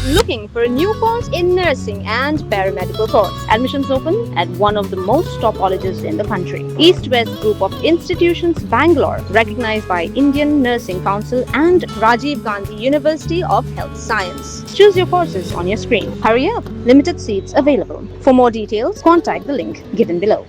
Looking for a new course in nursing and paramedical course? Admissions open at one of the most top colleges in the country. East West Group of Institutions, Bangalore, recognized by Indian Nursing Council and Rajiv Gandhi University of Health Science. Choose your courses on your screen. Hurry up, limited seats available. For more details, contact the link given below.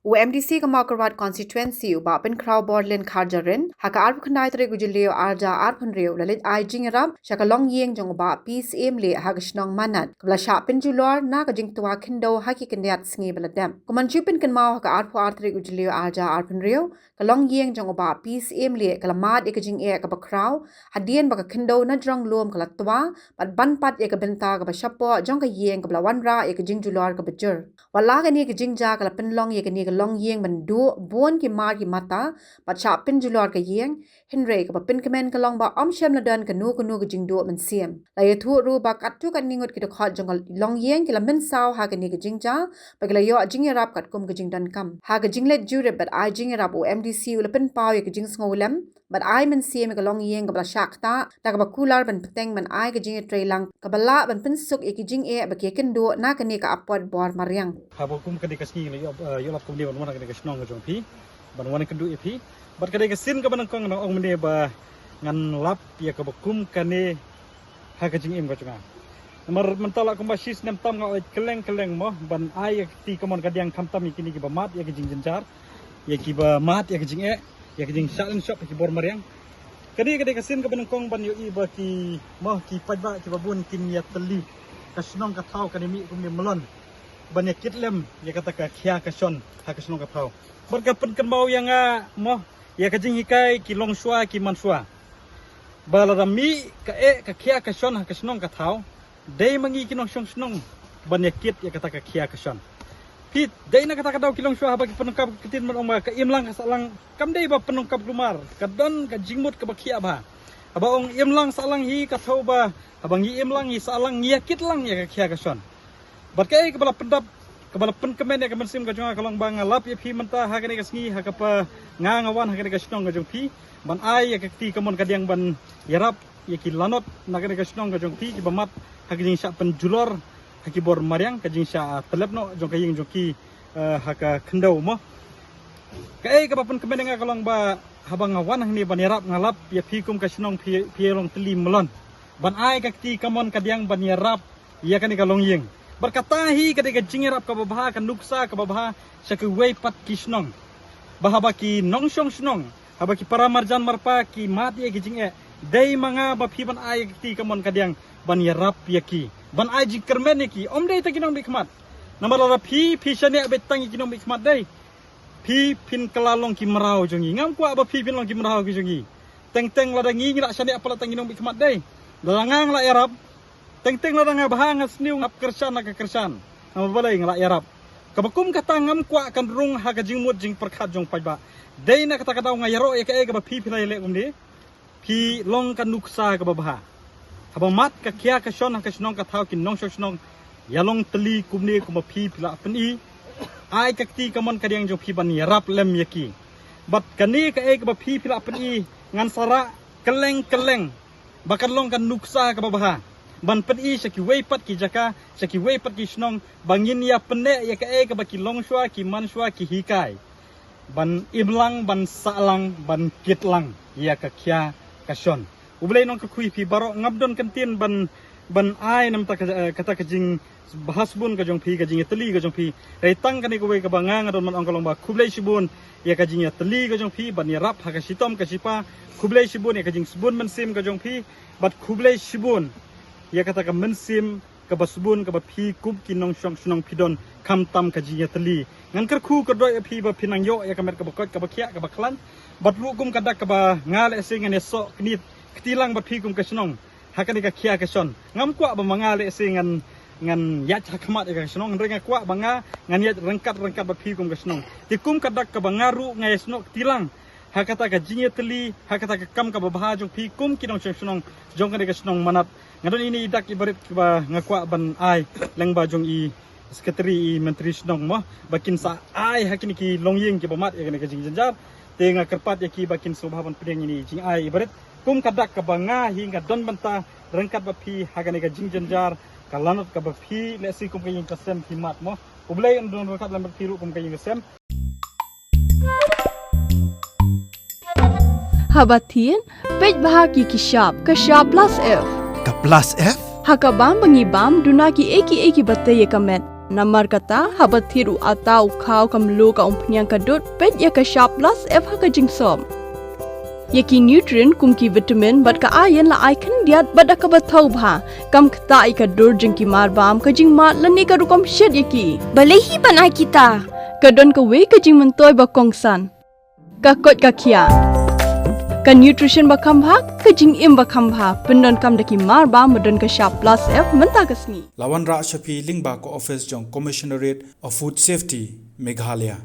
UMDC Kamakarwat constituency uba pen crowd boardlen kharjarin haka arp khandai tre gujilio arja arphan reu lalit ai jingrap shakalong yeng jong ba peace aim le hagishnong manat kbla sha pen julor na ka jing twa khindo haki kendiat sngi baladam kuman chupin kan mau haka arp ar tre gujilio arja arphan reu kalong yeng jong ba peace aim le kalamat ek jing e ka ba crowd hadien ba ka khindo na jong lom kala twa pat ban pat ek benta ka ba shapo jong ka yeng kbla wanra ek jing julor ka bajur wala ka ni ka jing ja kala pen long ye ka ni long yeng man do bon ki mar ki mata pat cha pin julor ka yeng henry ka pin kemen ka long ba om shem la dan ka nu ka jing do man siem la ye thu ru ba kat tu kan ningot ki to khat jong long yeng ki la men saw ha ka ni ka jing ja ba ka la yo jing rap kat kum ka jing dan kam ha ka jing let jure but I jing rap o MDC u la pin paw ye ka jing sngolam but I man siem ka long yeng ka bla shak ta ka ba kular ban peteng man I ka jing tre lang ka bala ban pin suk ye ki jing e ba ke ken do na ka ni ka apot bor mariang ha ba kum ka ni ka sngi le yo lap kum ni ban wana ka ni ka snong ka jong pi ban wana ka du e pi bat ka ni ka sin ka ban kong na ong mene ba ngan lap ya ka ba kum ka ni ha ka jing im ka chunga mar mentala kum ba sis nem tam nga keleng mo ban ai ya ti ka mon ka diang kam tam ki ni ki ba mat ya ka jing jenjar ya ki ba mat ya ka jing e ya ka jing salen shop ki bor mariang kadi ka sin ka ban kong ban yo i ba ki mo ki pa ba ki ba bun kin ya tali ka snong ka thau ka ni mi kum ni melon banyak kitlem ya kata ka khia ka son ha ka snong ka thau berka pen kan mau yang mo ya ka jing hikai ki long shwa ki man shwa balarami ka ka khia ka son ha ka snong ka thau dei mangi ki nong snong banyak kit ya kata ka khia ka son pit dei na kata ka daw ki long shwa ba ki penungkap kitin man ong ka imlang ka salang kam dei ba penungkap lumar ka don ka jingmut ka ba khia ba aba ong imlang salang hi ka thau ba abang hi imlang hi salang ngia kit lang ya ka khia ka son Bakai kepala pendap kepala penkemen ya kemen sim kajunga kalong bang lap ya pi menta ha kene kasngi ha kapa ngangawan ha kene kasnong kajung pi ban ai ya kti kamon kadiang ban yarap ya ki lanot na kene kasnong kajung pi ki bamat ha kajing sya penjulor ha ki bor mariang kajing sya telepno jong kaying jong ki ha ka khendau mo kai kapa penkemen nga kalong ba habang ngawan ni ban yarap ngalap ya pi kum kasnong pi long teli melon ban ai ka kti kamon kadiang ban yarap ya kene kalong yeng berkatahi ketika jingirap ke babaha kan nuksa ke babaha syak wei pat kisnong bahaba ki nongsong snong haba ki para marjan marpa ki mati ki jinge dei manga ba phiban ai ti kamon kadiang ban yarap yaki ban ai ji kermen ki om dei ta kinong bikmat namara phi shane betang kinong bikmat dei phi pin kalalong ki merau jongi ngam kwa ba phi pin long ki merau ki jongi teng lada ngi ngira shane apala tang kinong bikmat dei dalangang la yarap Teng la nga bahang sniu ngap kersan na kersan na balay ngla yarap kabakum katangam kwa kan rung ha ka jingmut jing perkhat jong pajba dei na kata kadaw nga yaro e ka e ba pi pilay le umdi pi long kan nuksa ka babaha habang mat ka kya ka shon ha ka snong ka thaw kin nong snong yalong teli kumni kuma pi pila peni ai kakti kamon kadiang jong pi ban yarap lem yaki bat kani ka e ba pi pila peni ngan sara keleng bakan long kan nuksa ka babaha ban peni saki wei pat ki jaka saki wei pat ki snong bangin ya pene ya ka e ka baki long shwa ki man shwa ki hikai ban imlang ban salang ban kitlang ya ka kya ka shon ublei nong ka kui pi baro ngabdon kantin ban ai nam ta kata ka jing bahasbun ka jong pi ka jing teli ka jong pi reitang kani ko wei ka bangang adon man ongkolong ba kublei sibun ya ka jing teli ka jong pi ban ya rap ha ka sitom ka sipa kublei sibun ya ka jing sibun man sim ka jong pi bat kublei sibun ya kata ka mensim ka basbun ka ba phi kup kinong shong snong pidon kam tam ka jiya teli ngan kar khu ka doi phi ba pinang yo ya kamet ka ba kot ka ba khia ka ba klan bat lu kum ka dak ka ba ngal esing ne so knit ktilang ba phi kum ka snong hakani ka khia ka son ngam kwa ba mangal esing ngan ya cha khamat ka snong renga kwa ba nga ngan ya rengkat ba phi kum ka snong ti kum ka dak ka ba ngaru ngai snok tilang hakata ka jinya teli hakata ka kam ka ba bahajong phi kum kinong snong jong ka snong manat ngadon ini idak ibarit ba ngakwa ban ai lang ba jong i sekretari i menteri snong mo bakin sa ai hakini ki longyeng ki bamat ya ka jing janjar te nga kerpat ya ki bakin subhaban pedeng ini jing ai ibarit kum kadak ka banga hingga don banta rengkat ba phi hagane ka jingjanjar kalanot ka ba phi lesi kum kaying kasem himat mo ublay don rengkat lam phi ru kum kaying kasem Habatin, pej bahagi kishap, kashap plus F. Ka plus F? Hakabam bangibam dunaki eki batay kamet. Namar kata habathiru atau kau kamlu ka umpnyang kadut pej ya kashap plus F hakajing som. Yaki nutrient kumki vitamin bat ka ayan la icon diat bat ka bathau bha kam kta i ka dur jingki marbam ka jing mat lani ka rukom shed yaki. Balehi banai kita. Kadon ka we ka jing mentoy ba kongsan. Ka kot ka kia. Ka nutrition ba kambha ka jing im ba kambha pendon kam daki marba medon ka sharp plus F menta kasni Lawan Ra Shafi Lingba ko office jong Commissionerate of Food Safety Meghalaya.